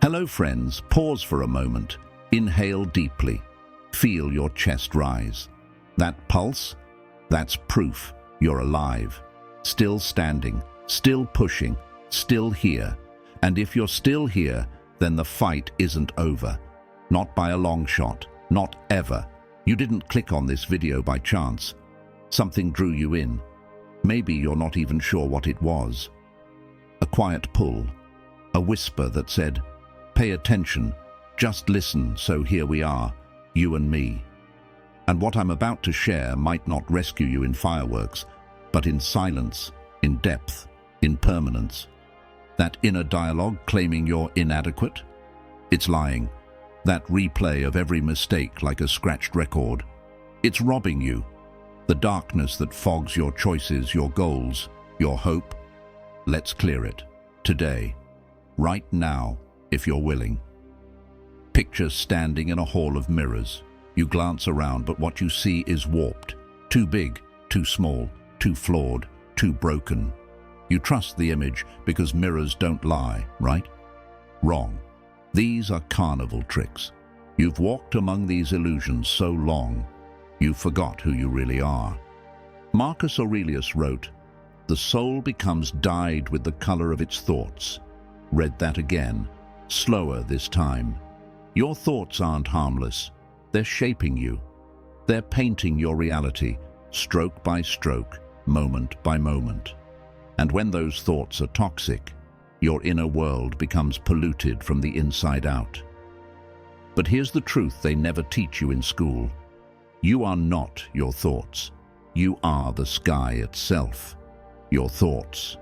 Hello friends, pause for a moment. Inhale deeply. Feel your chest rise. That pulse? That's proof you're alive. Still standing, still pushing, still here. And if you're still here, then the fight isn't over. Not by a long shot, not ever. You didn't click on this video by chance. Something drew you in. Maybe you're not even sure what it was. A quiet pull, a whisper that said, "Pay attention, just listen, so here we are, you and me." And what I'm about to share might not rescue you in fireworks, but in silence, in depth, in permanence. That inner dialogue claiming you're inadequate? It's lying. That replay of every mistake like a scratched record. It's robbing you. The darkness that fogs your choices, your goals, your hope. Let's clear it. Today. Right now, if you're willing. Picture standing in a hall of mirrors. You glance around, but what you see is warped. Too big, too small, too flawed, too broken. You trust the image because mirrors don't lie, right? Wrong. These are carnival tricks. You've walked among these illusions so long, you forgot who you really are. Marcus Aurelius wrote, "The soul becomes dyed with the color of its thoughts." Read that again, slower this time. Your thoughts aren't harmless. They're shaping you. They're painting your reality, stroke by stroke, moment by moment. And when those thoughts are toxic, your inner world becomes polluted from the inside out. But here's the truth they never teach you in school. You are not your thoughts. You are the sky itself. Your thoughts.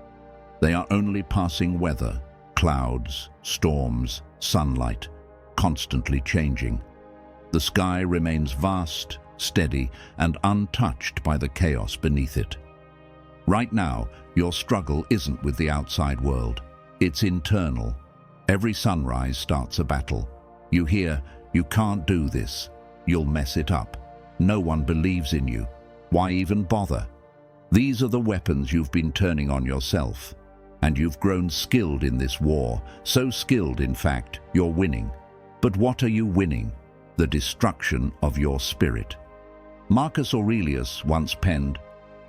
They are only passing weather, clouds, storms, sunlight, constantly changing. The sky remains vast, steady, and untouched by the chaos beneath it. Right now, your struggle isn't with the outside world. It's internal. Every sunrise starts a battle. You hear, "You can't do this. You'll mess it up. No one believes in you. Why even bother?" These are the weapons you've been turning on yourself. And you've grown skilled in this war. So skilled, in fact, you're winning. But what are you winning? The destruction of your spirit. Marcus Aurelius once penned,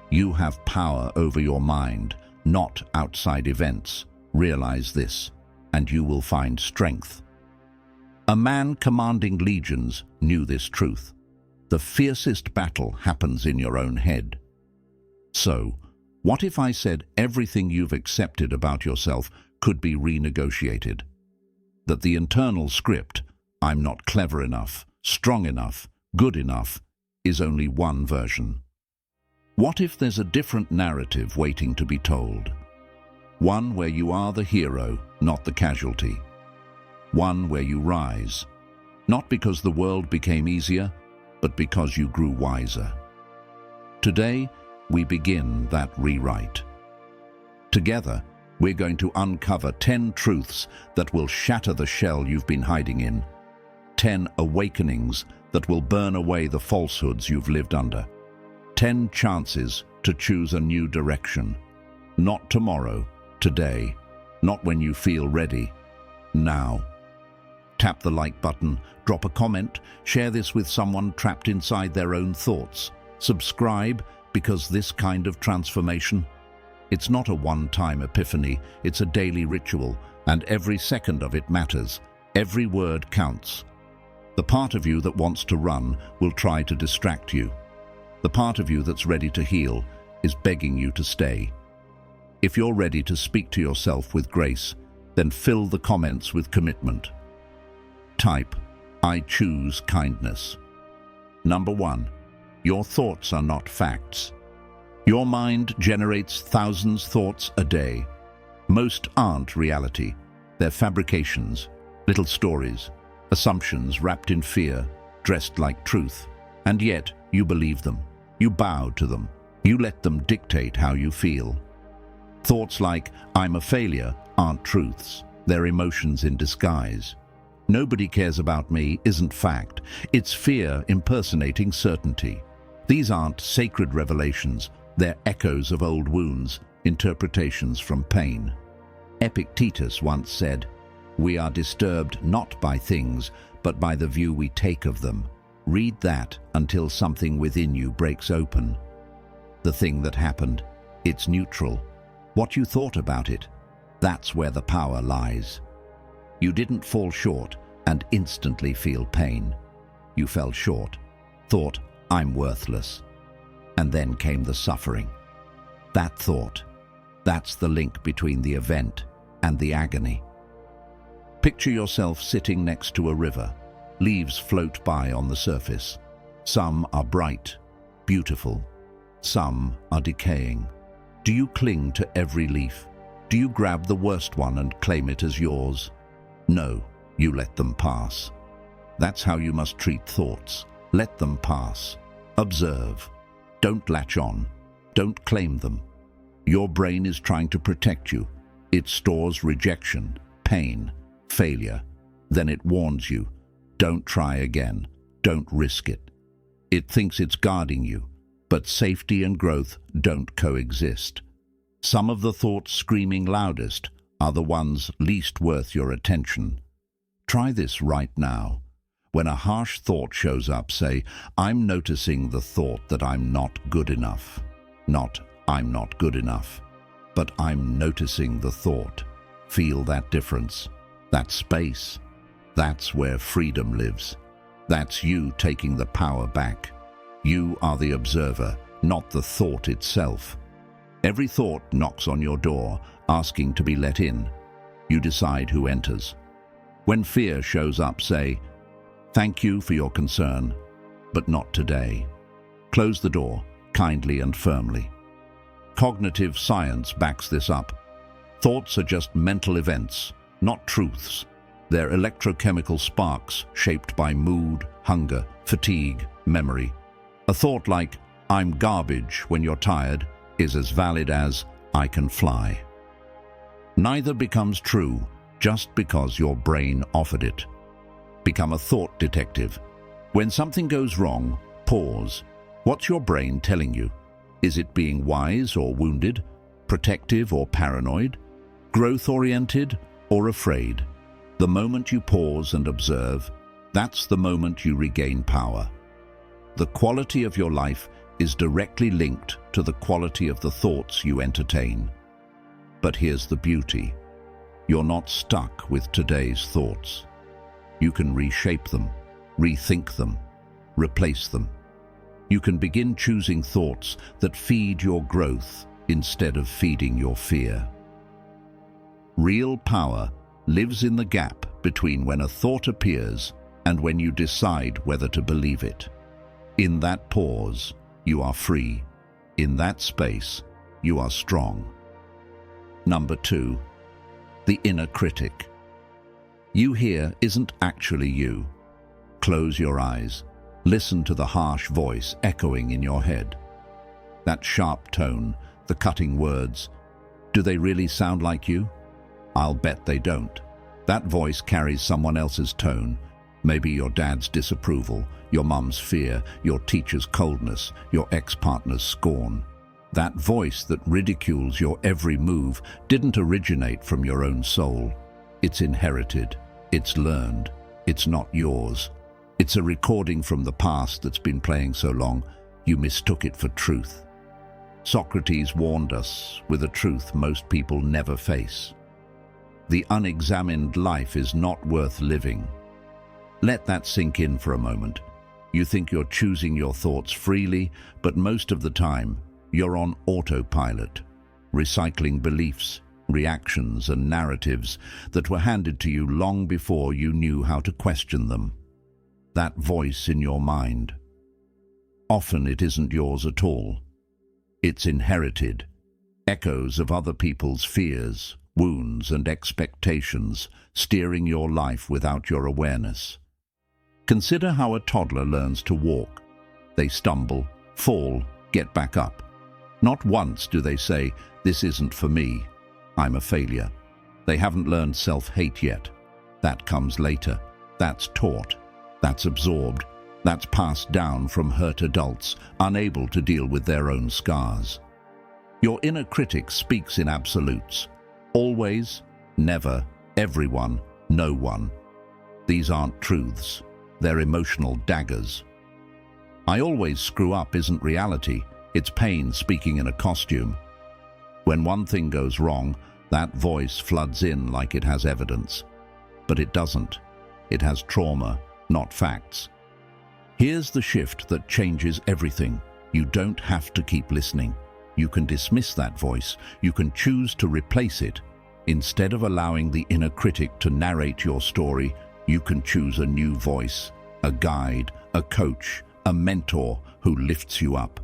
"You have power over your mind, not outside events. Realize this, and you will find strength." A man commanding legions knew this truth. The fiercest battle happens in your own head. So, what if I said everything you've accepted about yourself could be renegotiated? That the internal script, "I'm not clever enough, strong enough, good enough," is only one version. What if there's a different narrative waiting to be told? One where you are the hero, not the casualty. One where you rise, not because the world became easier, but because you grew wiser. Today, we begin that rewrite. Together, we're going to uncover 10 truths that will shatter the shell you've been hiding in. 10 awakenings that will burn away the falsehoods you've lived under. 10 chances to choose a new direction. Not tomorrow, today. Not when you feel ready. Now. Tap the like button, drop a comment, share this with someone trapped inside their own thoughts. Subscribe, because this kind of transformation, it's not a one-time epiphany, it's a daily ritual, and every second of it matters. Every word counts. The part of you that wants to run will try to distract you. The part of you that's ready to heal is begging you to stay. If you're ready to speak to yourself with grace, then fill the comments with commitment. Type, "I choose kindness." Number 1. Your thoughts are not facts. Your mind generates thousands of thoughts a day. Most aren't reality. They're fabrications, little stories, assumptions wrapped in fear, dressed like truth. And yet, you believe them. You bow to them. You let them dictate how you feel. Thoughts like, "I'm a failure," aren't truths. They're emotions in disguise. "Nobody cares about me" isn't fact. It's fear impersonating certainty. These aren't sacred revelations. They're echoes of old wounds, interpretations from pain. Epictetus once said, We are disturbed not by things, but by the view we take of them. Read that until something within you breaks open. The thing that happened, it's neutral. What you thought about it, that's where the power lies. You didn't fall short and instantly feel pain. You fell short, thought, I'm worthless. And then came the suffering. That thought, that's the link between the event and the agony. Picture yourself sitting next to a river. Leaves float by on the surface. Some are bright, beautiful. Some are decaying. Do you cling to every leaf? Do you grab the worst one and claim it as yours? No, you let them pass. That's how you must treat thoughts. Let them pass. Observe. Don't latch on. Don't claim them. Your brain is trying to protect you. It stores rejection, pain, failure. Then it warns you. Don't try again. Don't risk it. It thinks it's guarding you, but safety and growth don't coexist. Some of the thoughts screaming loudest are the ones least worth your attention. Try this right now. When a harsh thought shows up, say, I'm noticing the thought that I'm not good enough. Not, I'm not good enough, but I'm noticing the thought. Feel that difference, that space. That's where freedom lives. That's you taking the power back. You are the observer, not the thought itself. Every thought knocks on your door, asking to be let in. You decide who enters. When fear shows up, say, thank you for your concern, but not today. Close the door, kindly and firmly. Cognitive science backs this up. Thoughts are just mental events, not truths. They're electrochemical sparks shaped by mood, hunger, fatigue, memory. A thought like, I'm garbage when you're tired, is as valid as, I can fly. Neither becomes true just because your brain offered it. Become a thought detective. When something goes wrong, pause. What's your brain telling you? Is it being wise or wounded? Protective or paranoid? Growth-oriented or afraid? The moment you pause and observe, that's the moment you regain power. The quality of your life is directly linked to the quality of the thoughts you entertain. But here's the beauty. You're not stuck with today's thoughts. You can reshape them, rethink them, replace them. You can begin choosing thoughts that feed your growth instead of feeding your fear. Real power lives in the gap between when a thought appears and when you decide whether to believe it. In that pause, you are free. In that space, you are strong. Number 2, the inner critic. You here isn't actually you. Close your eyes. Listen to the harsh voice echoing in your head. That sharp tone, the cutting words, do they really sound like you? I'll bet they don't. That voice carries someone else's tone. Maybe your dad's disapproval, your mum's fear, your teacher's coldness, your ex-partner's scorn. That voice that ridicules your every move didn't originate from your own soul. It's inherited. It's learned. It's not yours. It's a recording from the past that's been playing so long, you mistook it for truth. Socrates warned us with a truth most people never face. The unexamined life is not worth living. Let that sink in for a moment. You think you're choosing your thoughts freely, but most of the time, you're on autopilot, recycling beliefs, reactions, and narratives that were handed to you long before you knew how to question them. That voice in your mind. Often it isn't yours at all. It's inherited. Echoes of other people's fears, wounds, and expectations steering your life without your awareness. Consider how a toddler learns to walk. They stumble, fall, get back up. Not once do they say, "This isn't for me. I'm a failure." They haven't learned self-hate yet. That comes later. That's taught. That's absorbed. That's passed down from hurt adults, unable to deal with their own scars. Your inner critic speaks in absolutes. Always, never, everyone, No one. These aren't truths. They're emotional daggers. I always screw up isn't reality. It's pain speaking in a costume. When one thing goes wrong, that voice floods in like it has evidence. But it doesn't. It has trauma, not facts. Here's the shift that changes everything. You don't have to keep listening. You can dismiss that voice. You can choose to replace it. Instead of allowing the inner critic to narrate your story, you can choose a new voice, a guide, a coach, a mentor who lifts you up.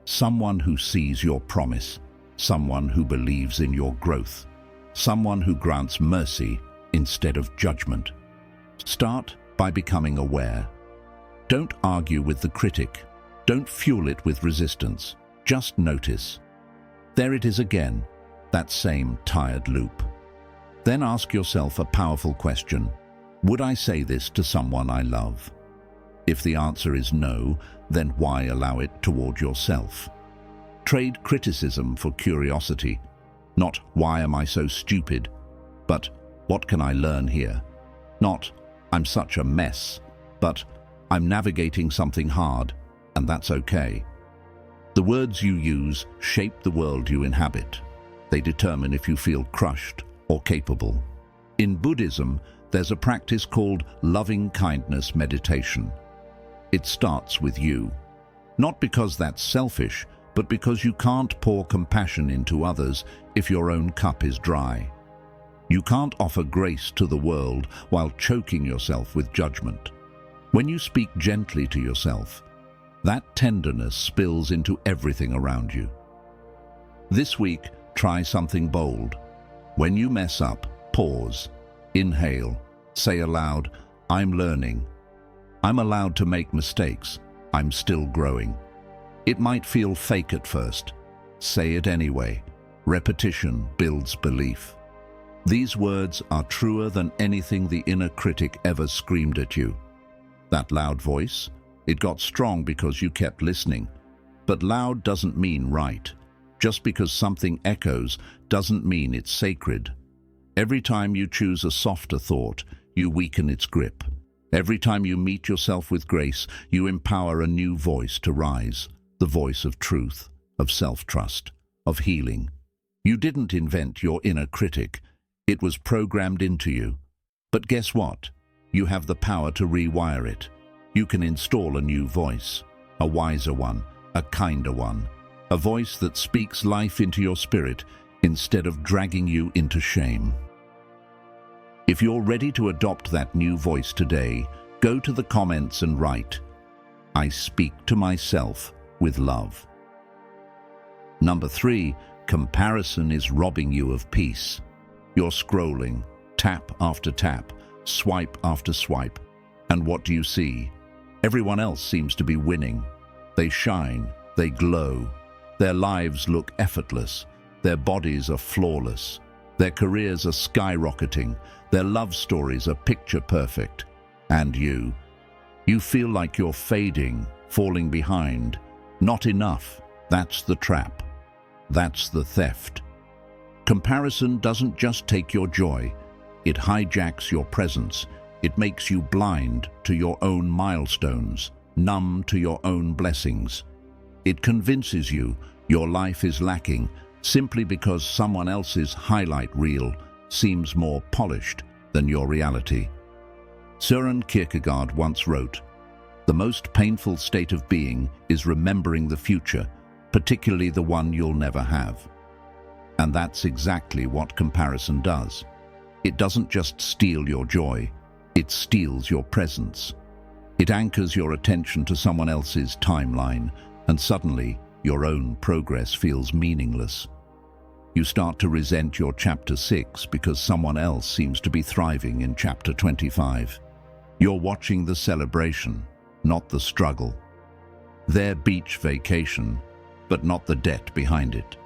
Someone who sees your promise, someone who believes in your growth, someone who grants mercy instead of judgment. Start by becoming aware. Don't argue with the critic. Don't fuel it with resistance. Just notice. There it is again, that same tired loop. Then ask yourself a powerful question. Would I say this to someone I love? If the answer is no, then why allow it toward yourself? Trade criticism for curiosity. Not, why am I so stupid? But, what can I learn here? Not, I'm such a mess. But, I'm navigating something hard, and that's okay. The words you use shape the world you inhabit. They determine if you feel crushed or capable. In Buddhism, there's a practice called loving-kindness meditation. It starts with you. Not because that's selfish, but because you can't pour compassion into others if your own cup is dry. You can't offer grace to the world while choking yourself with judgment. When you speak gently to yourself, that tenderness spills into everything around you. This week, try something bold. When you mess up, pause, inhale, say aloud, I'm learning. I'm allowed to make mistakes. I'm still growing. It might feel fake at first. Say it anyway. Repetition builds belief. These words are truer than anything the inner critic ever screamed at you. That loud voice, it got strong because you kept listening. But loud doesn't mean right. Just because something echoes doesn't mean it's sacred. Every time you choose a softer thought, you weaken its grip. Every time you meet yourself with grace, you empower a new voice to rise, the voice of truth, of self-trust, of healing. You didn't invent your inner critic. It was programmed into you. But guess what? You have the power to rewire it. You can install a new voice, a wiser one, a kinder one, a voice that speaks life into your spirit instead of dragging you into shame. If you're ready to adopt that new voice today, go to the comments and write, I speak to myself with love. Number 3, comparison is robbing you of peace. You're scrolling, tap after tap, swipe after swipe. And what do you see? Everyone else seems to be winning. They shine, they glow. Their lives look effortless. Their bodies are flawless. Their careers are skyrocketing. Their love stories are picture perfect. And you feel like you're fading, falling behind. Not enough. That's the trap. That's the theft. Comparison doesn't just take your joy. It hijacks your presence. It makes you blind to your own milestones, numb to your own blessings. It convinces you your life is lacking simply because someone else's highlight reel seems more polished than your reality. Søren Kierkegaard once wrote, "The most painful state of being is remembering the future, particularly the one you'll never have." And that's exactly what comparison does. It doesn't just steal your joy, it steals your presence. It anchors your attention to someone else's timeline, and suddenly your own progress feels meaningless. You start to resent your chapter 6 because someone else seems to be thriving in chapter 25. You're watching the celebration, not the struggle. Their beach vacation, but not the debt behind it.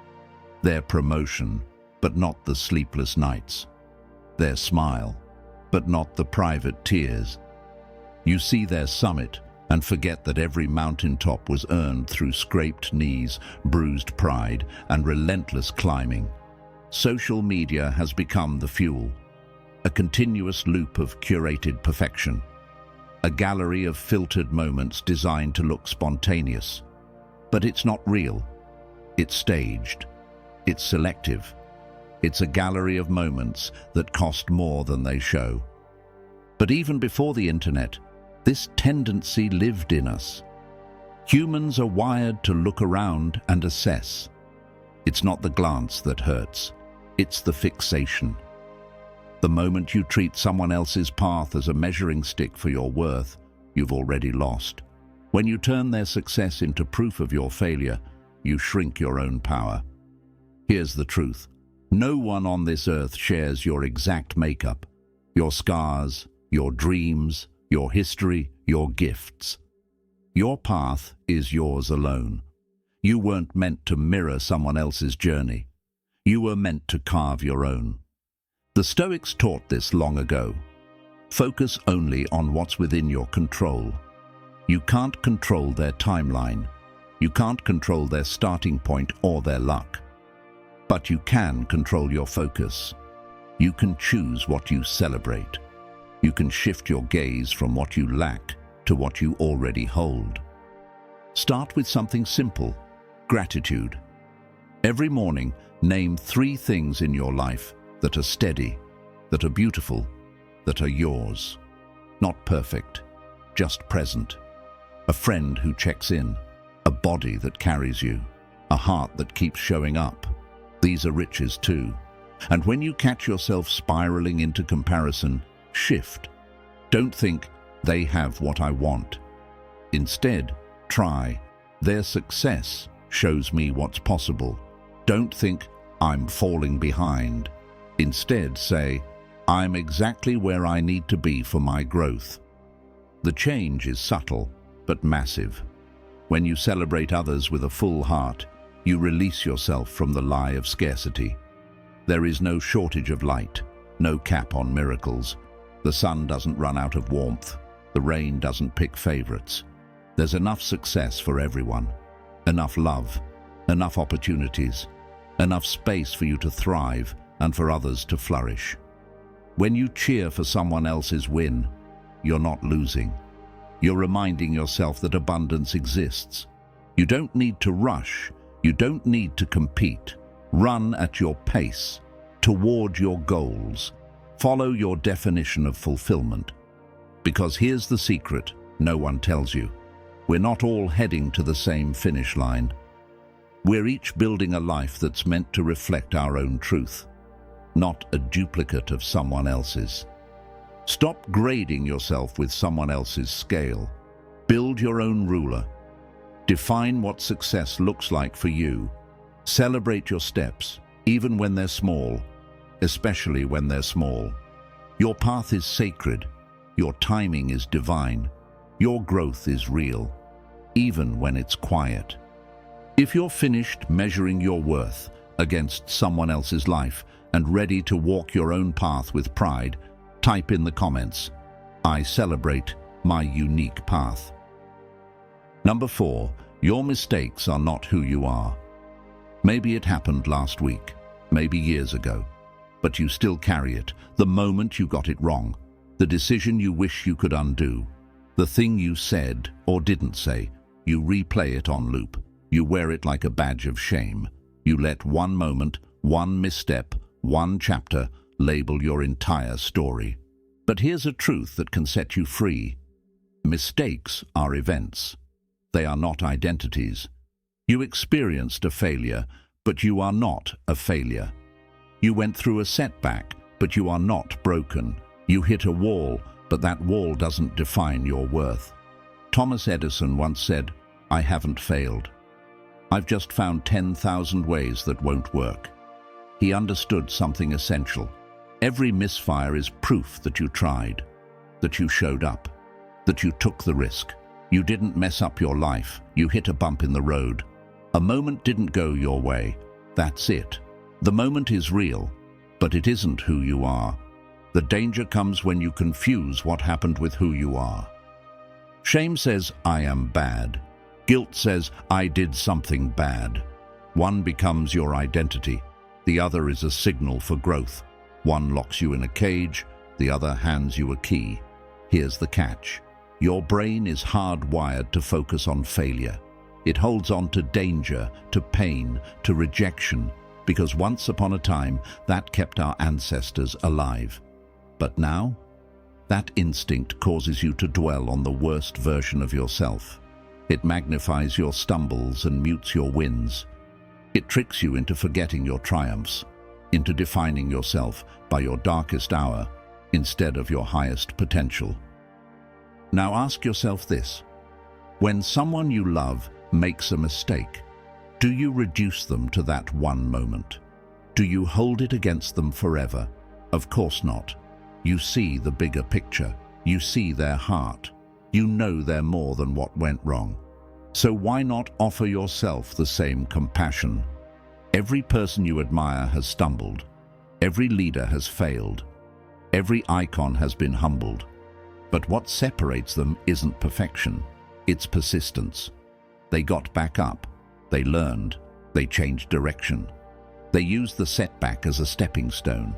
Their promotion, but not the sleepless nights. Their smile, but not the private tears. You see their summit and forget that every mountaintop was earned through scraped knees, bruised pride, and relentless climbing. Social media has become the fuel. a continuous loop of curated perfection, a gallery of filtered moments designed to look spontaneous. But it's not real. It's staged. It's selective. It's a gallery of moments that cost more than they show. But even before the internet, this tendency lived in us. Humans are wired to look around and assess. It's not the glance that hurts. It's the fixation. The moment you treat someone else's path as a measuring stick for your worth, you've already lost. When you turn their success into proof of your failure, you shrink your own power. Here's the truth. No one on this earth shares your exact makeup, your scars, your dreams, your history, your gifts. Your path is yours alone. You weren't meant to mirror someone else's journey. You were meant to carve your own. The Stoics taught this long ago. Focus only on what's within your control. You can't control their timeline. You can't control their starting point or their luck. But you can control your focus. You can choose what you celebrate. You can shift your gaze from what you lack to what you already hold. Start with something simple: gratitude. Every morning, name 3 things in your life that are steady, that are beautiful, that are yours. Not perfect, just present. A friend who checks in, a body that carries you, a heart that keeps showing up. These are riches too. And when you catch yourself spiraling into comparison, shift. Don't think, they have what I want. Instead, try, their success shows me what's possible. Don't think, I'm falling behind. Instead, say, I'm exactly where I need to be for my growth. The change is subtle, but massive. When you celebrate others with a full heart, you release yourself from the lie of scarcity. There is no shortage of light, no cap on miracles. The sun doesn't run out of warmth. The rain doesn't pick favorites. There's enough success for everyone, enough love, enough opportunities, enough space for you to thrive and for others to flourish. When you cheer for someone else's win, you're not losing. You're reminding yourself that abundance exists. You don't need to rush. You don't need to compete. Run at your pace, toward your goals. Follow your definition of fulfillment. Because here's the secret no one tells you. We're not all heading to the same finish line. We're each building a life that's meant to reflect our own truth, not a duplicate of someone else's. Stop grading yourself with someone else's scale. Build your own ruler. Define what success looks like for you. Celebrate your steps, even when they're small, especially when they're small. Your path is sacred. Your timing is divine. Your growth is real, even when it's quiet. If you're finished measuring your worth against someone else's life and ready to walk your own path with pride, type in the comments, I celebrate my unique path. Number 4, your mistakes are not who you are. Maybe it happened last week, maybe years ago, but you still carry it. The moment you got it wrong, the decision you wish you could undo, the thing you said or didn't say, you replay it on loop. You wear it like a badge of shame. You let one moment, one misstep, one chapter label your entire story. But here's a truth that can set you free. Mistakes are events. They are not identities. You experienced a failure, but you are not a failure. You went through a setback, but you are not broken. You hit a wall, but that wall doesn't define your worth. Thomas Edison once said, I haven't failed. I've just found 10,000 ways that won't work. He understood something essential. Every misfire is proof that you tried, that you showed up, that you took the risk. You didn't mess up your life. You hit a bump in the road. A moment didn't go your way. That's it. The moment is real, but it isn't who you are. The danger comes when you confuse what happened with who you are. Shame says, I am bad. Guilt says, I did something bad. One becomes your identity. The other is a signal for growth. One locks you in a cage. the other hands you a key. Here's the catch. Your brain is hardwired to focus on failure. It holds on to danger, to pain, to rejection, because once upon a time that kept our ancestors alive. But now, that instinct causes you to dwell on the worst version of yourself. It magnifies your stumbles and mutes your wins. It tricks you into forgetting your triumphs, into defining yourself by your darkest hour instead of your highest potential. Now ask yourself this. When someone you love makes a mistake, do you reduce them to that one moment? Do you hold it against them forever? Of course not. You see the bigger picture. You see their heart. You know they're more than what went wrong. So why not offer yourself the same compassion? Every person you admire has stumbled. Every leader has failed. Every icon has been humbled. But what separates them isn't perfection. It's persistence. They got back up. They learned. They changed direction. They used the setback as a stepping stone.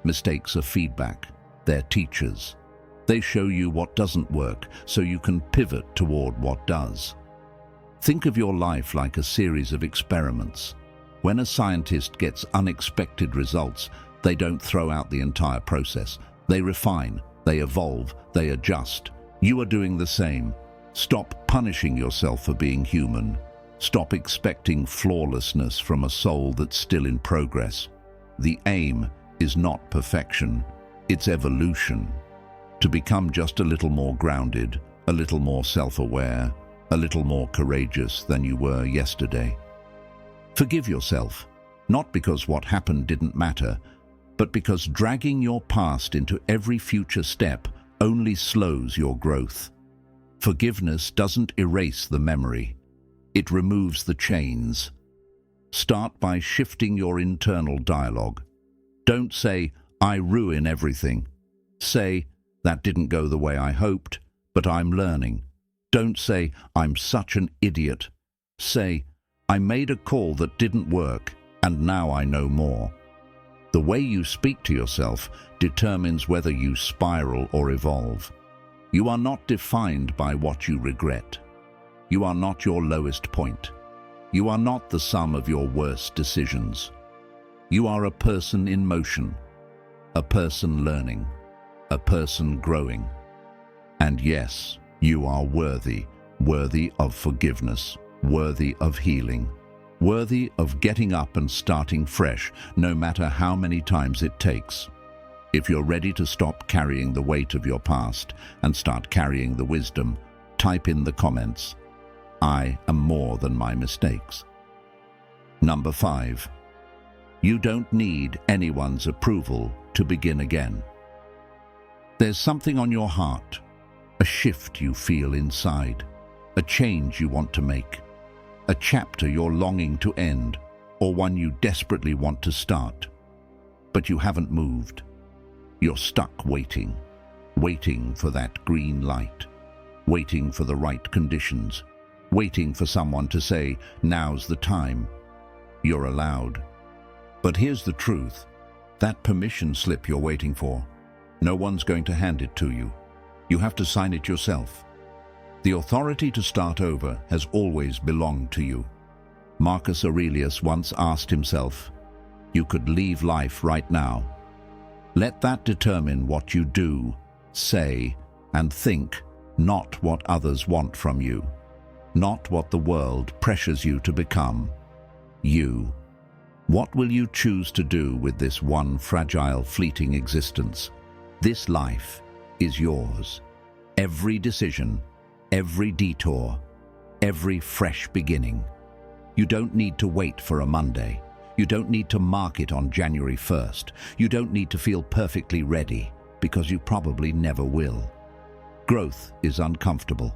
Mistakes are feedback. They're teachers. They show you what doesn't work so you can pivot toward what does. Think of your life like a series of experiments. When a scientist gets unexpected results, they don't throw out the entire process. They refine, they evolve, they adjust. You are doing the same. Stop punishing yourself for being human. Stop expecting flawlessness from a soul that's still in progress. The aim is not perfection, it's evolution. To become just a little more grounded, a little more self-aware, a little more courageous than you were yesterday. Forgive yourself, not because what happened didn't matter, but because dragging your past into every future step only slows your growth. Forgiveness doesn't erase the memory. It removes the chains. Start by shifting your internal dialogue. Don't say, "I ruin everything." Say, "That didn't go the way I hoped, but I'm learning." Don't say, "I'm such an idiot." Say, "I made a call that didn't work, and now I know more." The way you speak to yourself determines whether you spiral or evolve. You are not defined by what you regret. You are not your lowest point. You are not the sum of your worst decisions. You are a person in motion, a person learning, a person growing. And yes, you are worthy of forgiveness, worthy of healing, worthy of getting up and starting fresh, no matter how many times it takes. If you're ready to stop carrying the weight of your past and start carrying the wisdom, type in the comments, "I am more than my mistakes." Number 5. You don't need anyone's approval to begin again. There's something on your heart, a shift you feel inside, a change you want to make, a chapter you're longing to end, or one you desperately want to start. But you haven't moved. You're stuck waiting for that green light, waiting for the right conditions, waiting for someone to say, "Now's the time." You're allowed. But here's the truth. That permission slip you're waiting for, no one's going to hand it to you. You have to sign it yourself. The authority to start over has always belonged to you. Marcus Aurelius once asked himself, "You could leave life right now." Let that determine what you do, say, and think, not what others want from you, not what the world pressures you to become. You. What will you choose to do with this one fragile, fleeting existence? This life is yours. Every decision, every detour, every fresh beginning. You don't need to wait for a Monday. You don't need to mark it on January 1st. You don't need to feel perfectly ready, because you probably never will. Growth is uncomfortable.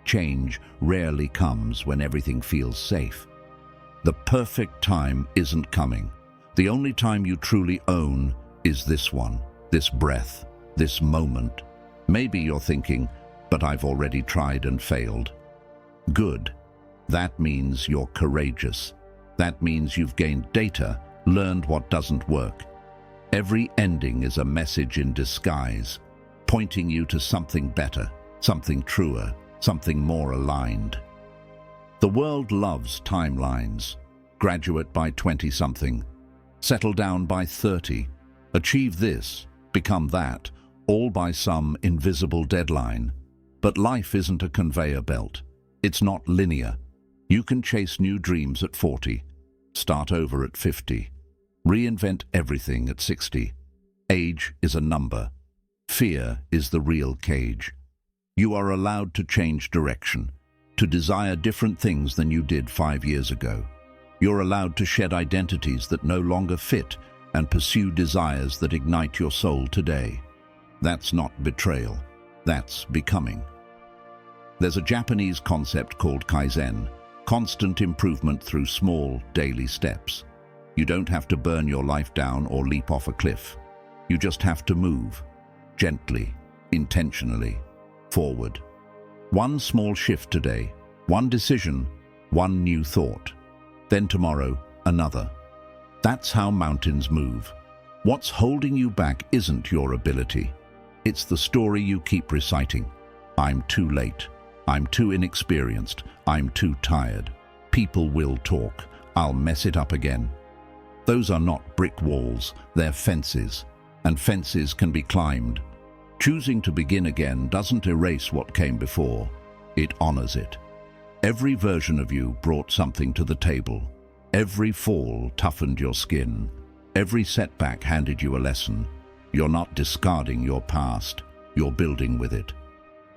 Change rarely comes when everything feels safe. The perfect time isn't coming. The only time you truly own is this one, this breath, this moment. Maybe you're thinking, "But I've already tried and failed." Good. That means you're courageous. That means you've gained data, learned what doesn't work. Every ending is a message in disguise, pointing you to something better, something truer, something more aligned. The world loves timelines. Graduate by 20-something, settle down by 30, achieve this, become that, all by some invisible deadline. But life isn't a conveyor belt. It's not linear. You can chase new dreams at 40, start over at 50, reinvent everything at 60. Age is a number. Fear is the real cage. You are allowed to change direction, to desire different things than you did 5 years ago. You're allowed to shed identities that no longer fit and pursue desires that ignite your soul today. That's not betrayal. That's becoming. There's a Japanese concept called Kaizen, constant improvement through small, daily steps. You don't have to burn your life down or leap off a cliff. You just have to move, gently, intentionally, forward. One small shift today, one decision, one new thought. Then tomorrow, another. That's how mountains move. What's holding you back isn't your ability. It's the story you keep reciting. I'm too late. I'm too inexperienced. I'm too tired. People will talk. I'll mess it up again. Those are not brick walls, they're fences. And fences can be climbed. Choosing to begin again doesn't erase what came before. It honors it. Every version of you brought something to the table. Every fall toughened your skin. Every setback handed you a lesson. You're not discarding your past. You're building with it.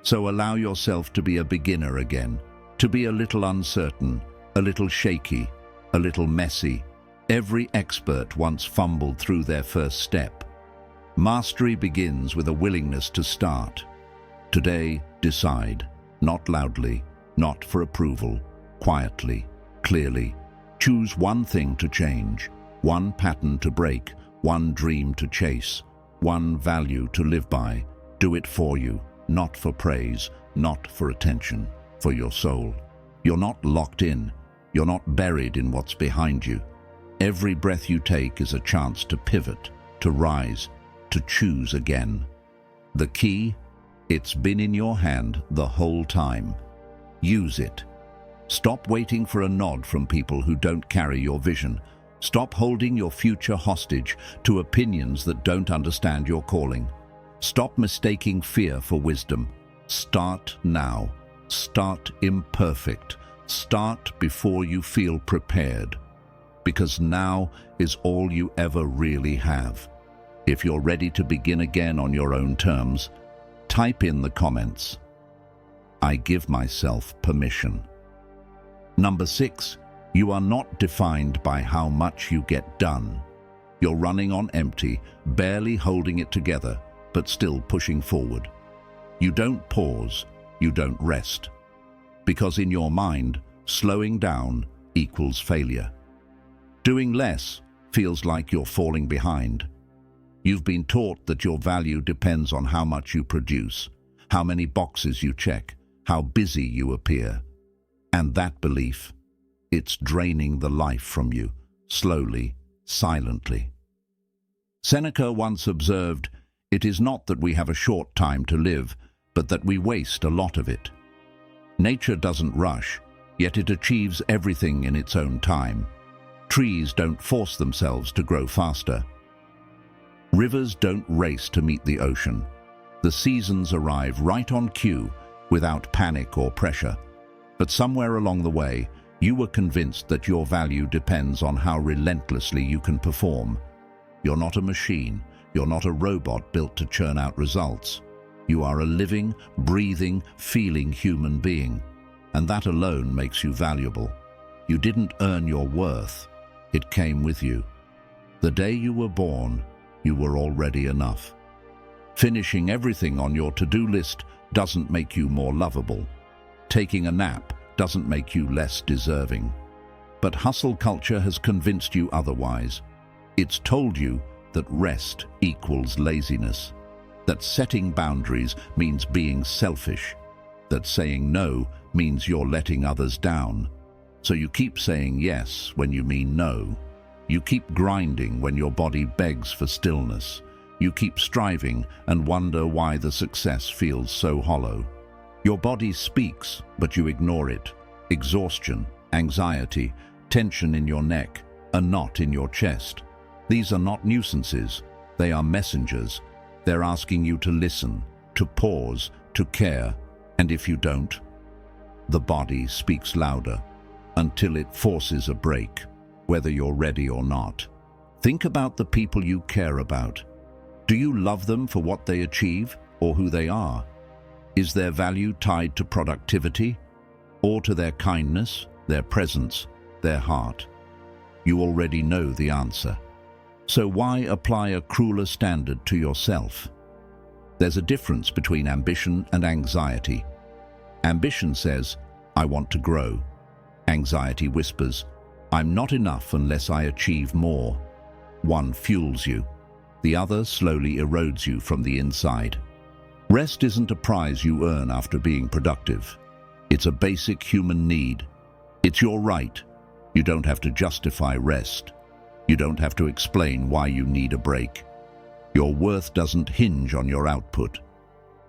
So allow yourself to be a beginner again, to be a little uncertain, a little shaky, a little messy. Every expert once fumbled through their first step. Mastery begins with a willingness to start. Today, decide, not loudly, not for approval, quietly, clearly. Choose one thing to change, one pattern to break, one dream to chase, one value to live by. Do it for you, not for praise, not for attention, for your soul. You're not locked in. You're not buried in what's behind you. Every breath you take is a chance to pivot, to rise, to choose again. The key? It's been in your hand the whole time. Use it. Stop waiting for a nod from people who don't carry your vision. Stop holding your future hostage to opinions that don't understand your calling. Stop mistaking fear for wisdom. Start now. Start imperfect. Start before you feel prepared. Because now is all you ever really have. If you're ready to begin again on your own terms, type in the comments, "I give myself permission." Number 6, you are not defined by how much you get done. You're running on empty, barely holding it together, but still pushing forward. You don't pause, you don't rest. Because in your mind, slowing down equals failure. Doing less feels like you're falling behind. You've been taught that your value depends on how much you produce, how many boxes you check, how busy you appear. And that belief, it's draining the life from you, slowly, silently. Seneca once observed, "It is not that we have a short time to live, but that we waste a lot of it." Nature doesn't rush, yet it achieves everything in its own time. Trees don't force themselves to grow faster. Rivers don't race to meet the ocean. The seasons arrive right on cue, without panic or pressure. But somewhere along the way, you were convinced that your value depends on how relentlessly you can perform. You're not a machine. You're not a robot built to churn out results. You are a living, breathing, feeling human being. And that alone makes you valuable. You didn't earn your worth. It came with you. The day you were born, you were already enough. Finishing everything on your to-do list doesn't make you more lovable. Taking a nap doesn't make you less deserving. But hustle culture has convinced you otherwise. It's told you that rest equals laziness, that setting boundaries means being selfish, that saying no means you're letting others down. So you keep saying yes when you mean no. You keep grinding when your body begs for stillness. You keep striving and wonder why the success feels so hollow. Your body speaks, but you ignore it. Exhaustion, anxiety, tension in your neck, a knot in your chest. These are not nuisances. They are messengers. They're asking you to listen, to pause, to care. And if you don't, the body speaks louder until it forces a break, whether you're ready or not. Think about the people you care about. Do you love them for what they achieve or who they are? Is their value tied to productivity or to their kindness, their presence, their heart? You already know the answer. So why apply a crueler standard to yourself? There's a difference between ambition and anxiety. Ambition says, I want to grow. Anxiety whispers, I'm not enough unless I achieve more. One fuels you. The other slowly erodes you from the inside. Rest isn't a prize you earn after being productive. It's a basic human need. It's your right. You don't have to justify rest. You don't have to explain why you need a break. Your worth doesn't hinge on your output.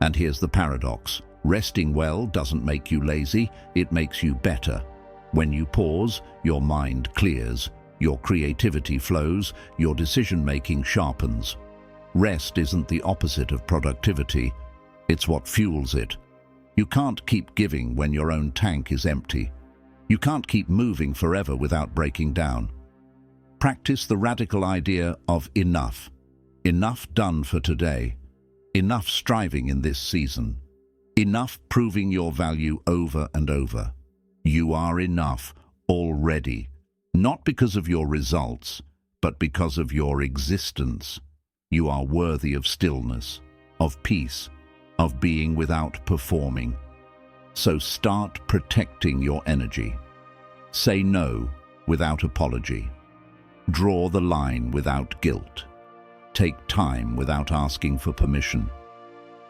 And here's the paradox. Resting well doesn't make you lazy, it makes you better. When you pause, your mind clears, your creativity flows, your decision-making sharpens. Rest isn't the opposite of productivity, it's what fuels it. You can't keep giving when your own tank is empty. You can't keep moving forever without breaking down. Practice the radical idea of enough. Enough done for today. Enough striving in this season. Enough proving your value over and over. You are enough already, not because of your results, but because of your existence. You are worthy of stillness, of peace, of being without performing. So start protecting your energy. Say no without apology. Draw the line without guilt. Take time without asking for permission.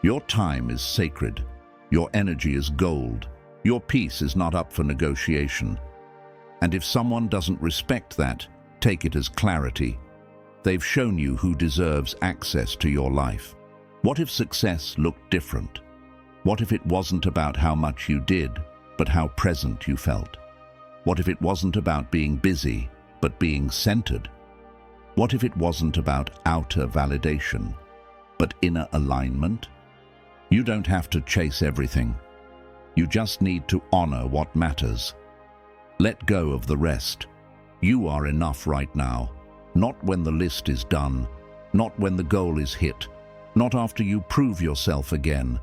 Your time is sacred. Your energy is gold. Your peace is not up for negotiation. And if someone doesn't respect that, take it as clarity. They've shown you who deserves access to your life. What if success looked different? What if it wasn't about how much you did, but how present you felt? What if it wasn't about being busy, but being centered? What if it wasn't about outer validation, but inner alignment? You don't have to chase everything. You just need to honor what matters. Let go of the rest. You are enough right now, not when the list is done, not when the goal is hit, not after you prove yourself again.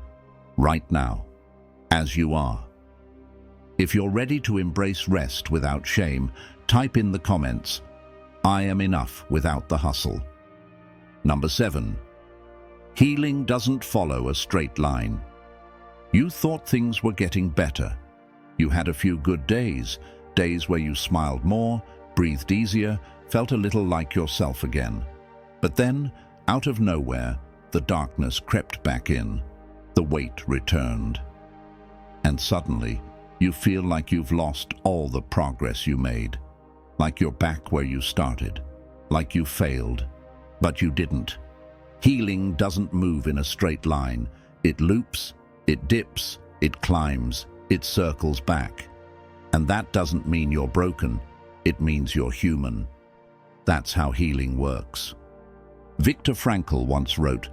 Right now, as you are. If you're ready to embrace rest without shame, type in the comments, I am enough without the hustle. Number 7. Healing doesn't follow a straight line. You thought things were getting better. You had a few good days, days where you smiled more, breathed easier, felt a little like yourself again. But then, out of nowhere, the darkness crept back in. The weight returned. And suddenly, you feel like you've lost all the progress you made. Like you're back where you started. Like you failed. But you didn't. Healing doesn't move in a straight line. It loops, it dips, it climbs, it circles back. And that doesn't mean you're broken. It means you're human. That's how healing works. Viktor Frankl once wrote,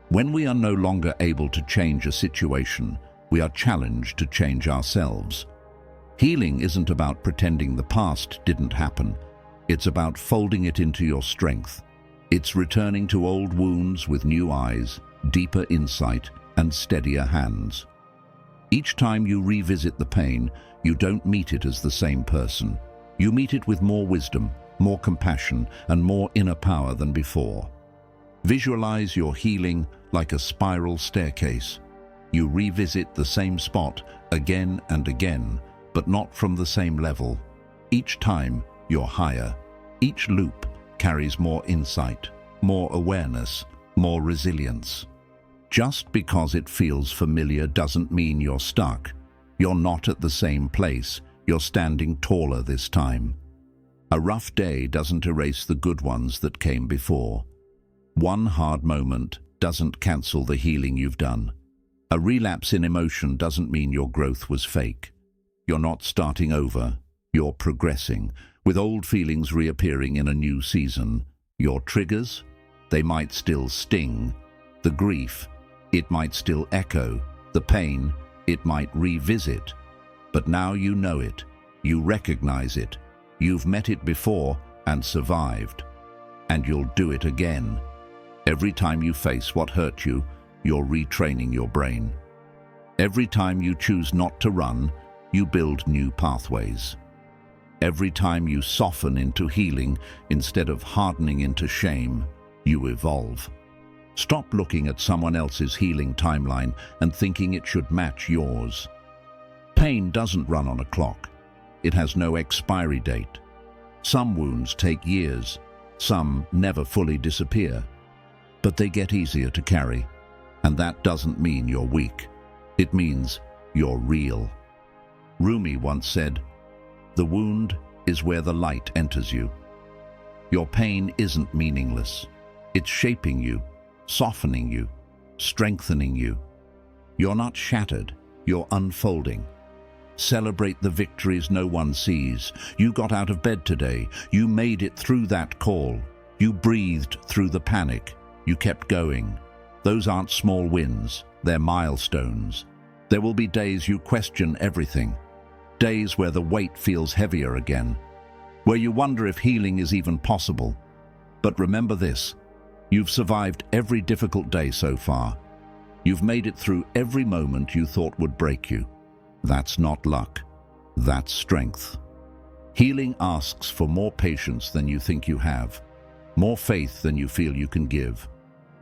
"When we are no longer able to change a situation, we are challenged to change ourselves." Healing isn't about pretending the past didn't happen. It's about folding it into your strength. It's returning to old wounds with new eyes, deeper insight, and steadier hands. Each time you revisit the pain, you don't meet it as the same person. You meet it with more wisdom, more compassion, and more inner power than before. Visualize your healing like a spiral staircase. You revisit the same spot again and again, but not from the same level. Each time, you're higher. Each loop carries more insight, more awareness, more resilience. Just because it feels familiar doesn't mean you're stuck. You're not at the same place. You're standing taller this time. A rough day doesn't erase the good ones that came before. One hard moment doesn't cancel the healing you've done. A relapse in emotion doesn't mean your growth was fake. You're not starting over. You're progressing, with old feelings reappearing in a new season. Your triggers? They might still sting. The grief? It might still echo. The pain? It might revisit. But now you know it. You recognize it. You've met it before and survived. And you'll do it again. Every time you face what hurt you, you're retraining your brain. Every time you choose not to run, you build new pathways. Every time you soften into healing instead of hardening into shame, you evolve. Stop looking at someone else's healing timeline and thinking it should match yours. Pain doesn't run on a clock. It has no expiry date. Some wounds take years, some never fully disappear, but they get easier to carry. And that doesn't mean you're weak. It means you're real. Rumi once said, "The wound is where the light enters you." Your pain isn't meaningless. It's shaping you, softening you, strengthening you. You're not shattered, you're unfolding. Celebrate the victories no one sees. You got out of bed today. You made it through that call. You breathed through the panic. You kept going. Those aren't small wins, they're milestones. There will be days you question everything. Days where the weight feels heavier again. Where you wonder if healing is even possible. But remember this, you've survived every difficult day so far. You've made it through every moment you thought would break you. That's not luck. That's strength. Healing asks for more patience than you think you have, more faith than you feel you can give,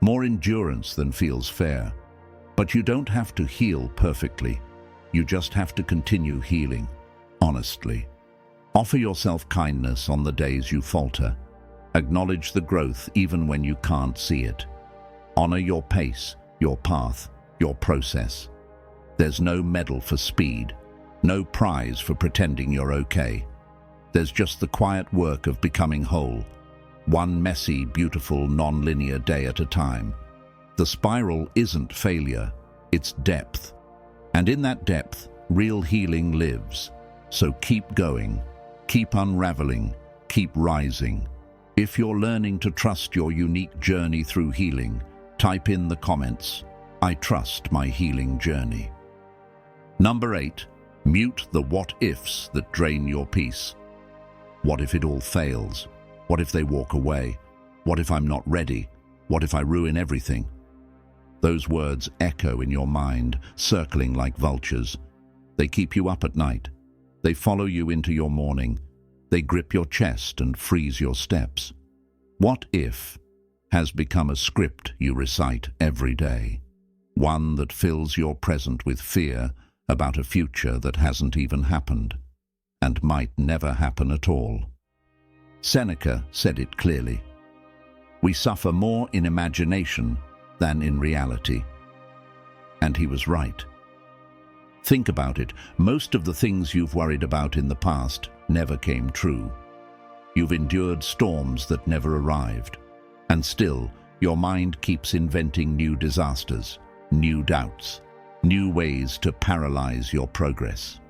more endurance than feels fair. But you don't have to heal perfectly. You just have to continue healing, honestly. Offer yourself kindness on the days you falter. Acknowledge the growth even when you can't see it. Honor your pace, your path, your process. There's no medal for speed, no prize for pretending you're okay. There's just the quiet work of becoming whole, one messy, beautiful, non-linear day at a time. The spiral isn't failure, it's depth. And in that depth, real healing lives. So keep going, keep unraveling, keep rising. If you're learning to trust your unique journey through healing, type in the comments, "I trust my healing journey." Number 8, mute the what-ifs that drain your peace. What if it all fails? What if they walk away? What if I'm not ready? What if I ruin everything? Those words echo in your mind, circling like vultures. They keep you up at night. They follow you into your morning. They grip your chest and freeze your steps. What if has become a script you recite every day, one that fills your present with fear about a future that hasn't even happened, and might never happen at all. Seneca said it clearly. We suffer more in imagination than in reality. And he was right. Think about it. Most of the things you've worried about in the past never came true. You've endured storms that never arrived. And still, your mind keeps inventing new disasters, new doubts, new ways to paralyze your progress.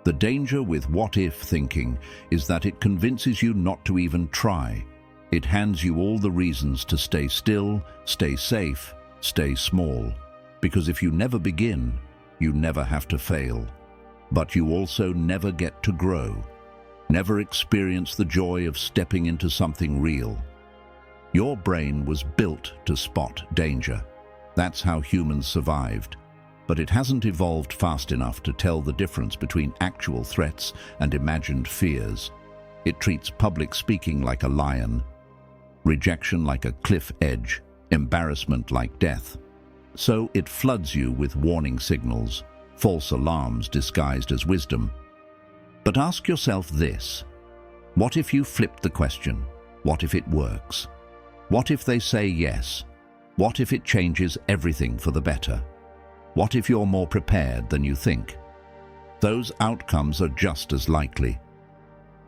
The danger with what-if thinking is that it convinces you not to even try. It hands you all the reasons to stay still, stay safe, stay small. Because if you never begin, you never have to fail. But you also never get to grow, never experience the joy of stepping into something real. Your brain was built to spot danger. That's how humans survived. But it hasn't evolved fast enough to tell the difference between actual threats and imagined fears. It treats public speaking like a lion, rejection like a cliff edge, embarrassment like death. So it floods you with warning signals, false alarms disguised as wisdom. But ask yourself this: what if you flip the question? What if it works? What if they say yes? What if it changes everything for the better? What if you're more prepared than you think? Those outcomes are just as likely.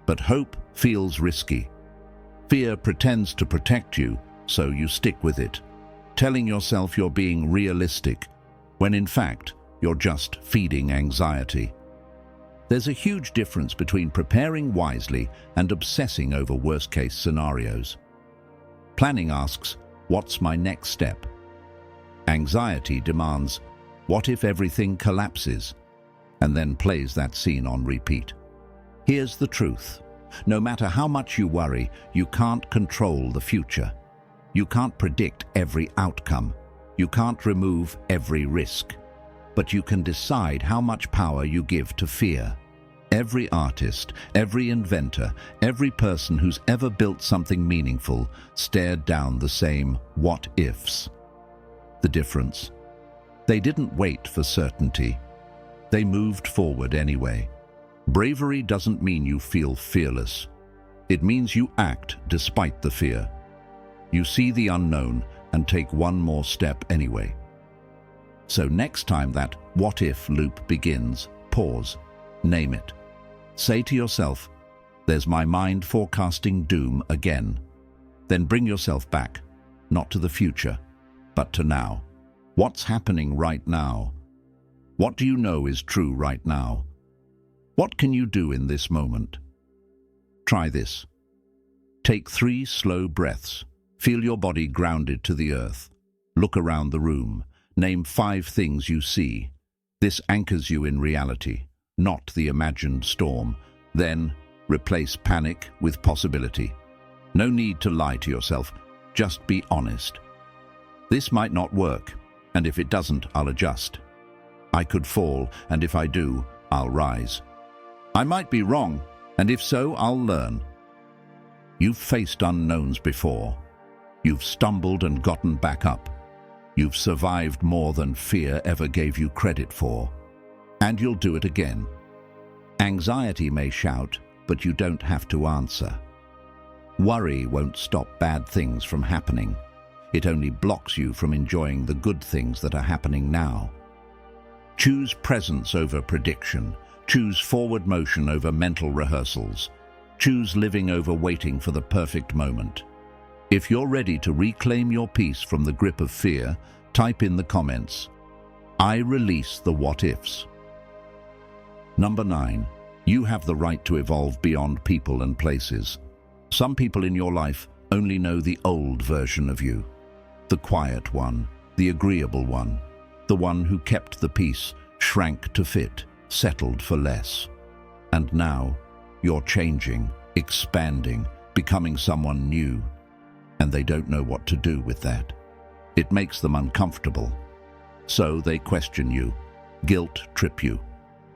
But hope feels risky. Fear pretends to protect you, so you stick with it, telling yourself you're being realistic, when in fact, you're just feeding anxiety. There's a huge difference between preparing wisely and obsessing over worst-case scenarios. Planning asks, what's my next step? Anxiety demands, what if everything collapses? And then plays that scene on repeat. Here's the truth. No matter how much you worry, you can't control the future. You can't predict every outcome. You can't remove every risk. But you can decide how much power you give to fear. Every artist, every inventor, every person who's ever built something meaningful stared down the same what-ifs. The difference? They didn't wait for certainty. They moved forward anyway. Bravery doesn't mean you feel fearless. It means you act despite the fear. You see the unknown and take one more step anyway. So next time that what-if loop begins, pause, name it. Say to yourself, there's my mind forecasting doom again. Then bring yourself back, not to the future, but to now. What's happening right now? What do you know is true right now? What can you do in this moment? Try this. Take 3 slow breaths. Feel your body grounded to the earth. Look around the room. Name 5 things you see. This anchors you in reality, not the imagined storm. Then, replace panic with possibility. No need to lie to yourself. Just be honest. This might not work, and if it doesn't, I'll adjust. I could fall, and if I do, I'll rise. I might be wrong, and if so, I'll learn. You've faced unknowns before. You've stumbled and gotten back up. You've survived more than fear ever gave you credit for. And you'll do it again. Anxiety may shout, but you don't have to answer. Worry won't stop bad things from happening. It only blocks you from enjoying the good things that are happening now. Choose presence over prediction. Choose forward motion over mental rehearsals. Choose living over waiting for the perfect moment. If you're ready to reclaim your peace from the grip of fear, type in the comments, I release the what-ifs. Number 9. You have the right to evolve beyond people and places. Some people in your life only know the old version of you. The quiet one, the agreeable one, the one who kept the peace, shrank to fit, settled for less. And now, you're changing, expanding, becoming someone new. And they don't know what to do with that. It makes them uncomfortable. So they question you, guilt trip you,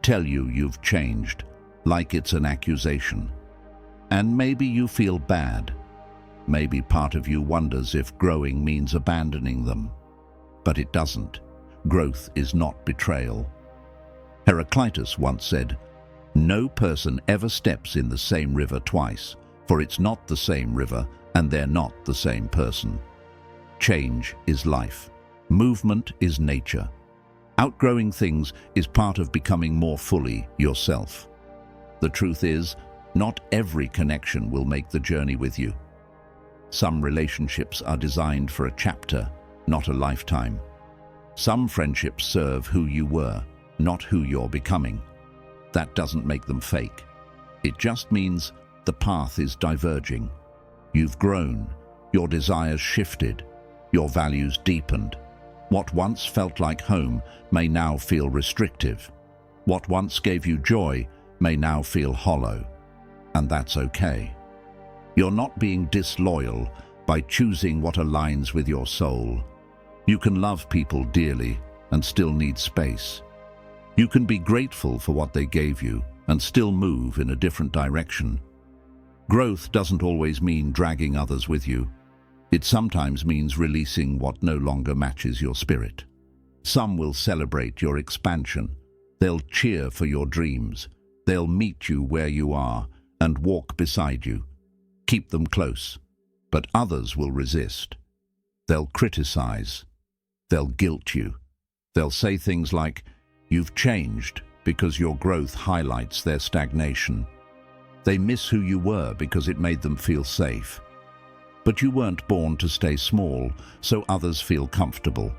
tell you you've changed, like it's an accusation. And maybe you feel bad. Maybe part of you wonders if growing means abandoning them. But it doesn't. Growth is not betrayal. Heraclitus once said, no person ever steps in the same river twice, for it's not the same river and they're not the same person. Change is life. Movement is nature. Outgrowing things is part of becoming more fully yourself. The truth is, not every connection will make the journey with you. Some relationships are designed for a chapter, not a lifetime. Some friendships serve who you were, not who you're becoming. That doesn't make them fake. It just means the path is diverging. You've grown, your desires shifted, your values deepened. What once felt like home may now feel restrictive. What once gave you joy may now feel hollow. And that's okay. You're not being disloyal by choosing what aligns with your soul. You can love people dearly and still need space. You can be grateful for what they gave you and still move in a different direction. Growth doesn't always mean dragging others with you. It sometimes means releasing what no longer matches your spirit. Some will celebrate your expansion. They'll cheer for your dreams. They'll meet you where you are and walk beside you. Keep them close. But others will resist. They'll criticize. They'll guilt you. They'll say things like, you've changed, because your growth highlights their stagnation. They miss who you were because it made them feel safe. But you weren't born to stay small, so others feel comfortable.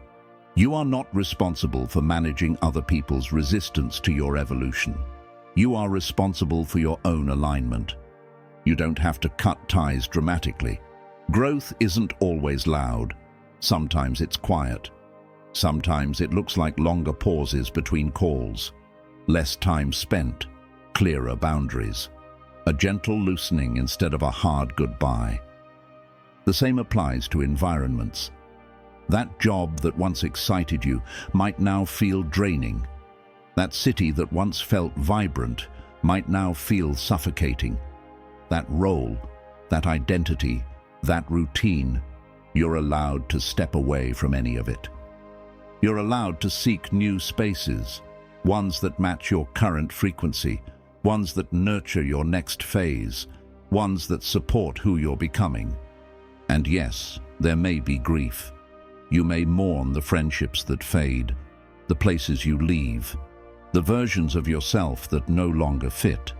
You are not responsible for managing other people's resistance to your evolution. You are responsible for your own alignment. You don't have to cut ties dramatically. Growth isn't always loud. Sometimes it's quiet. Sometimes it looks like longer pauses between calls, less time spent, clearer boundaries, a gentle loosening instead of a hard goodbye. The same applies to environments. That job that once excited you might now feel draining. That city that once felt vibrant might now feel suffocating. That role, that identity, that routine, you're allowed to step away from any of it. You're allowed to seek new spaces, ones that match your current frequency, ones that nurture your next phase, ones that support who you're becoming. And yes, there may be grief. You may mourn the friendships that fade, the places you leave, the versions of yourself that no longer fit.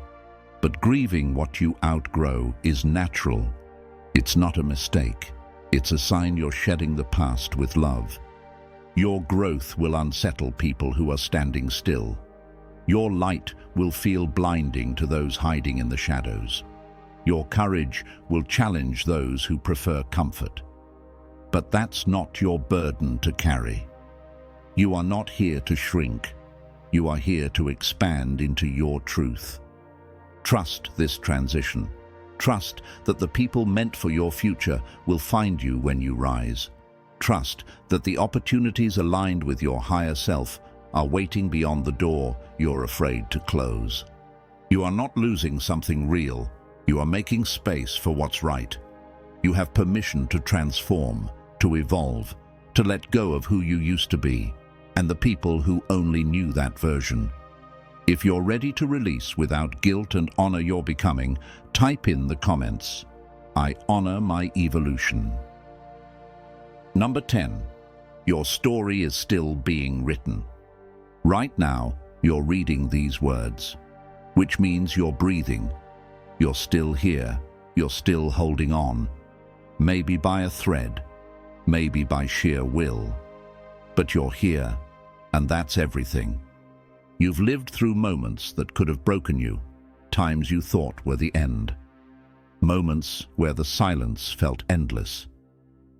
But grieving what you outgrow is natural. It's not a mistake. It's a sign you're shedding the past with love. Your growth will unsettle people who are standing still. Your light will feel blinding to those hiding in the shadows. Your courage will challenge those who prefer comfort. But that's not your burden to carry. You are not here to shrink. You are here to expand into your truth. Trust this transition. Trust that the people meant for your future will find you when you rise. Trust that the opportunities aligned with your higher self are waiting beyond the door you're afraid to close. You are not losing something real. You are making space for what's right. You have permission to transform, to evolve, to let go of who you used to be, and the people who only knew that version. If you're ready to release without guilt and honor your becoming, type in the comments, "I honor my evolution." Number 10. Your story is still being written. Right now, you're reading these words, which means you're breathing. You're still here. You're still holding on. Maybe by a thread, maybe by sheer will. But you're here, and that's everything. You've lived through moments that could have broken you, times you thought were the end. Moments where the silence felt endless.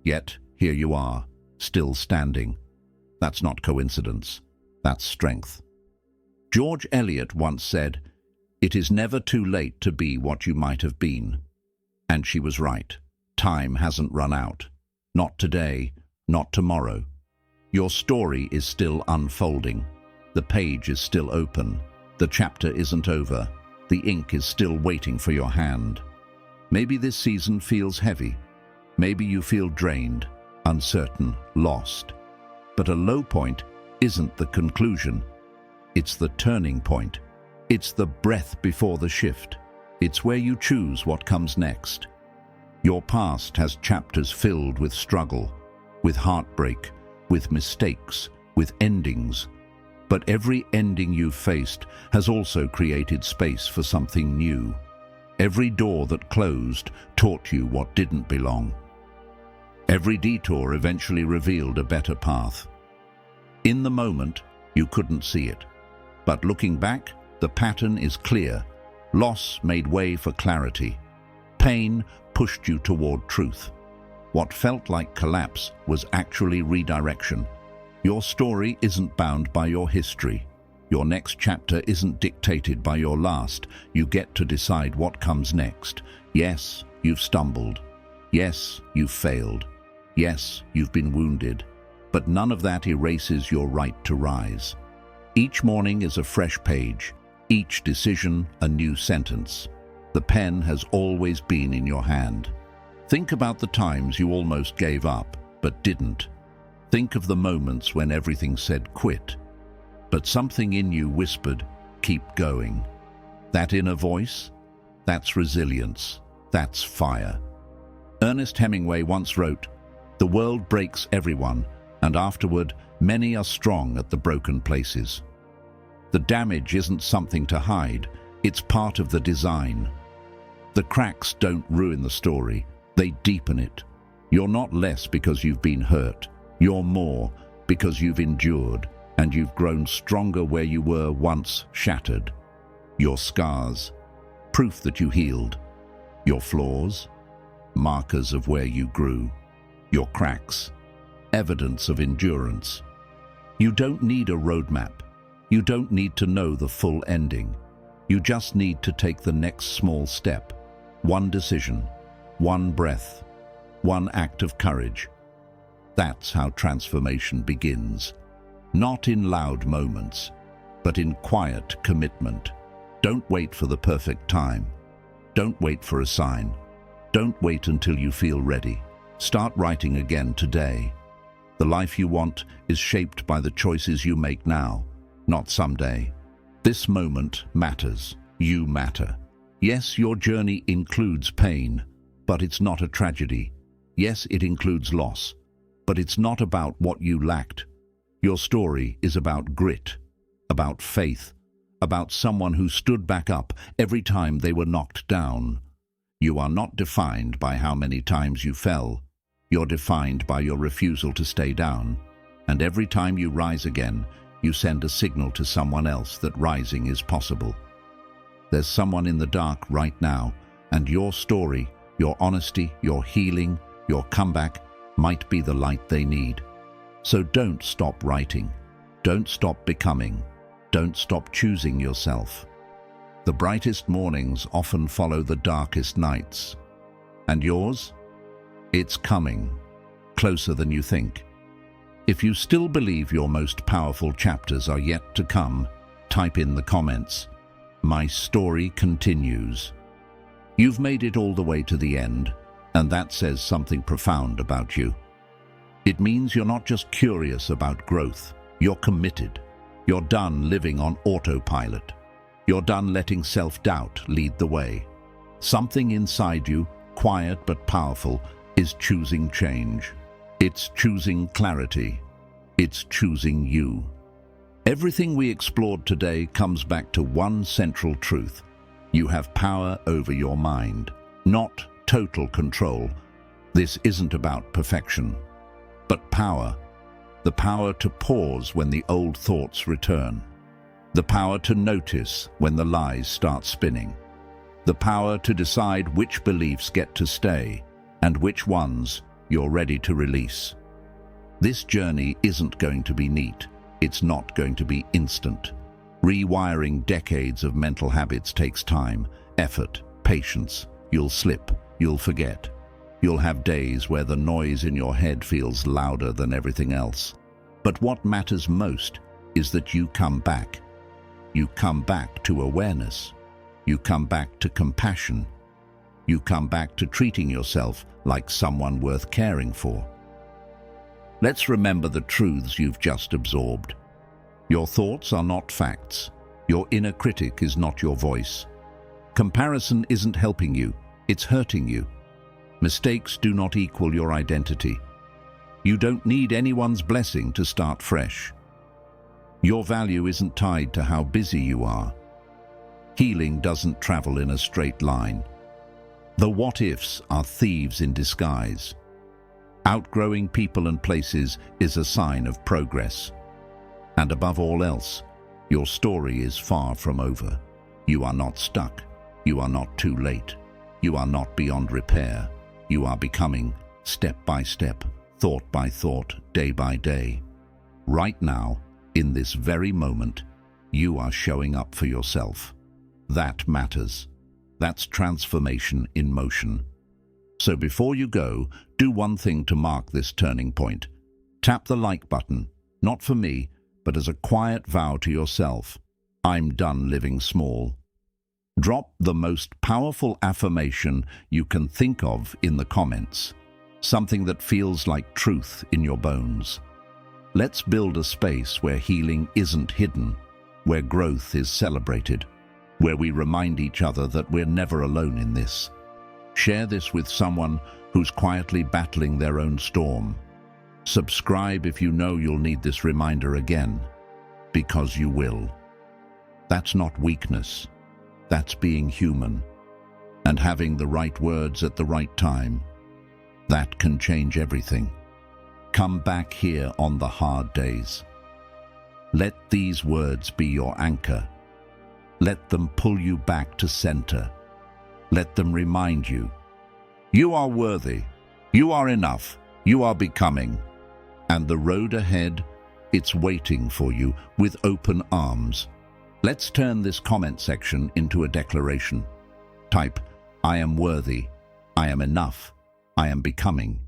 Yet, here you are, still standing. That's not coincidence. That's strength. George Eliot once said, "It is never too late to be what you might have been." And she was right. Time hasn't run out. Not today, not tomorrow. Your story is still unfolding. The page is still open. The chapter isn't over. The ink is still waiting for your hand. Maybe this season feels heavy. Maybe you feel drained, uncertain, lost. But a low point isn't the conclusion. It's the turning point. It's the breath before the shift. It's where you choose what comes next. Your past has chapters filled with struggle, with heartbreak, with mistakes, with endings. But every ending you've faced has also created space for something new. Every door that closed taught you what didn't belong. Every detour eventually revealed a better path. In the moment, you couldn't see it. But looking back, the pattern is clear. Loss made way for clarity. Pain pushed you toward truth. What felt like collapse was actually redirection. Your story isn't bound by your history. Your next chapter isn't dictated by your last. You get to decide what comes next. Yes, you've stumbled. Yes, you've failed. Yes, you've been wounded. But none of that erases your right to rise. Each morning is a fresh page. Each decision, a new sentence. The pen has always been in your hand. Think about the times you almost gave up, but didn't. Think of the moments when everything said quit, but something in you whispered, keep going. That inner voice? That's resilience. That's fire. Ernest Hemingway once wrote, "The world breaks everyone, and afterward, many are strong at the broken places." The damage isn't something to hide, it's part of the design. The cracks don't ruin the story, they deepen it. You're not less because you've been hurt. You're more because you've endured, and you've grown stronger where you were once shattered. Your scars, proof that you healed. Your flaws, markers of where you grew. Your cracks, evidence of endurance. You don't need a roadmap. You don't need to know the full ending. You just need to take the next small step. One decision, one breath, one act of courage. That's how transformation begins. Not in loud moments, but in quiet commitment. Don't wait for the perfect time. Don't wait for a sign. Don't wait until you feel ready. Start writing again today. The life you want is shaped by the choices you make now, not someday. This moment matters. You matter. Yes, your journey includes pain, but it's not a tragedy. Yes, it includes loss, but it's not about what you lacked. Your story is about grit, about faith, about someone who stood back up every time they were knocked down. You are not defined by how many times you fell. You're defined by your refusal to stay down. And every time you rise again, you send a signal to someone else that rising is possible. There's someone in the dark right now, and your story, your honesty, your healing, your comeback might be the light they need. So don't stop writing. Don't stop becoming. Don't stop choosing yourself. The brightest mornings often follow the darkest nights. And yours? It's coming, closer than you think. If you still believe your most powerful chapters are yet to come, type in the comments, "My story continues." You've made it all the way to the end, and that says something profound about you. It means you're not just curious about growth, you're committed. You're done living on autopilot. You're done letting self-doubt lead the way. Something inside you, quiet but powerful, is choosing change. It's choosing clarity. It's choosing you. Everything we explored today comes back to one central truth. You have power over your mind, not total control. This isn't about perfection, but power. The power to pause when the old thoughts return. The power to notice when the lies start spinning. The power to decide which beliefs get to stay and which ones you're ready to release. This journey isn't going to be neat. It's not going to be instant. Rewiring decades of mental habits takes time, effort, patience. You'll slip, you'll forget. You'll have days where the noise in your head feels louder than everything else. But what matters most is that you come back. You come back to awareness. You come back to compassion. You come back to treating yourself like someone worth caring for. Let's remember the truths you've just absorbed. Your thoughts are not facts. Your inner critic is not your voice. Comparison isn't helping you, it's hurting you. Mistakes do not equal your identity. You don't need anyone's blessing to start fresh. Your value isn't tied to how busy you are. Healing doesn't travel in a straight line. The what-ifs are thieves in disguise. Outgrowing people and places is a sign of progress. And above all else, your story is far from over. You are not stuck. You are not too late. You are not beyond repair. You are becoming, step by step, thought by thought, day by day. Right now, in this very moment, you are showing up for yourself. That matters. That's transformation in motion. So before you go, do one thing to mark this turning point. Tap the like button, not for me, but as a quiet vow to yourself. I'm done living small. Drop the most powerful affirmation you can think of in the comments. Something that feels like truth in your bones. Let's build a space where healing isn't hidden, where growth is celebrated, where we remind each other that we're never alone in this. Share this with someone who's quietly battling their own storm. Subscribe if you know you'll need this reminder again, because you will. That's not weakness. That's being human. And having the right words at the right time, that can change everything. Come back here on the hard days. Let these words be your anchor. Let them pull you back to center. Let them remind you, you are worthy, you are enough, you are becoming. And the road ahead, it's waiting for you with open arms. Let's turn this comment section into a declaration. Type, I am worthy, I am enough, I am becoming.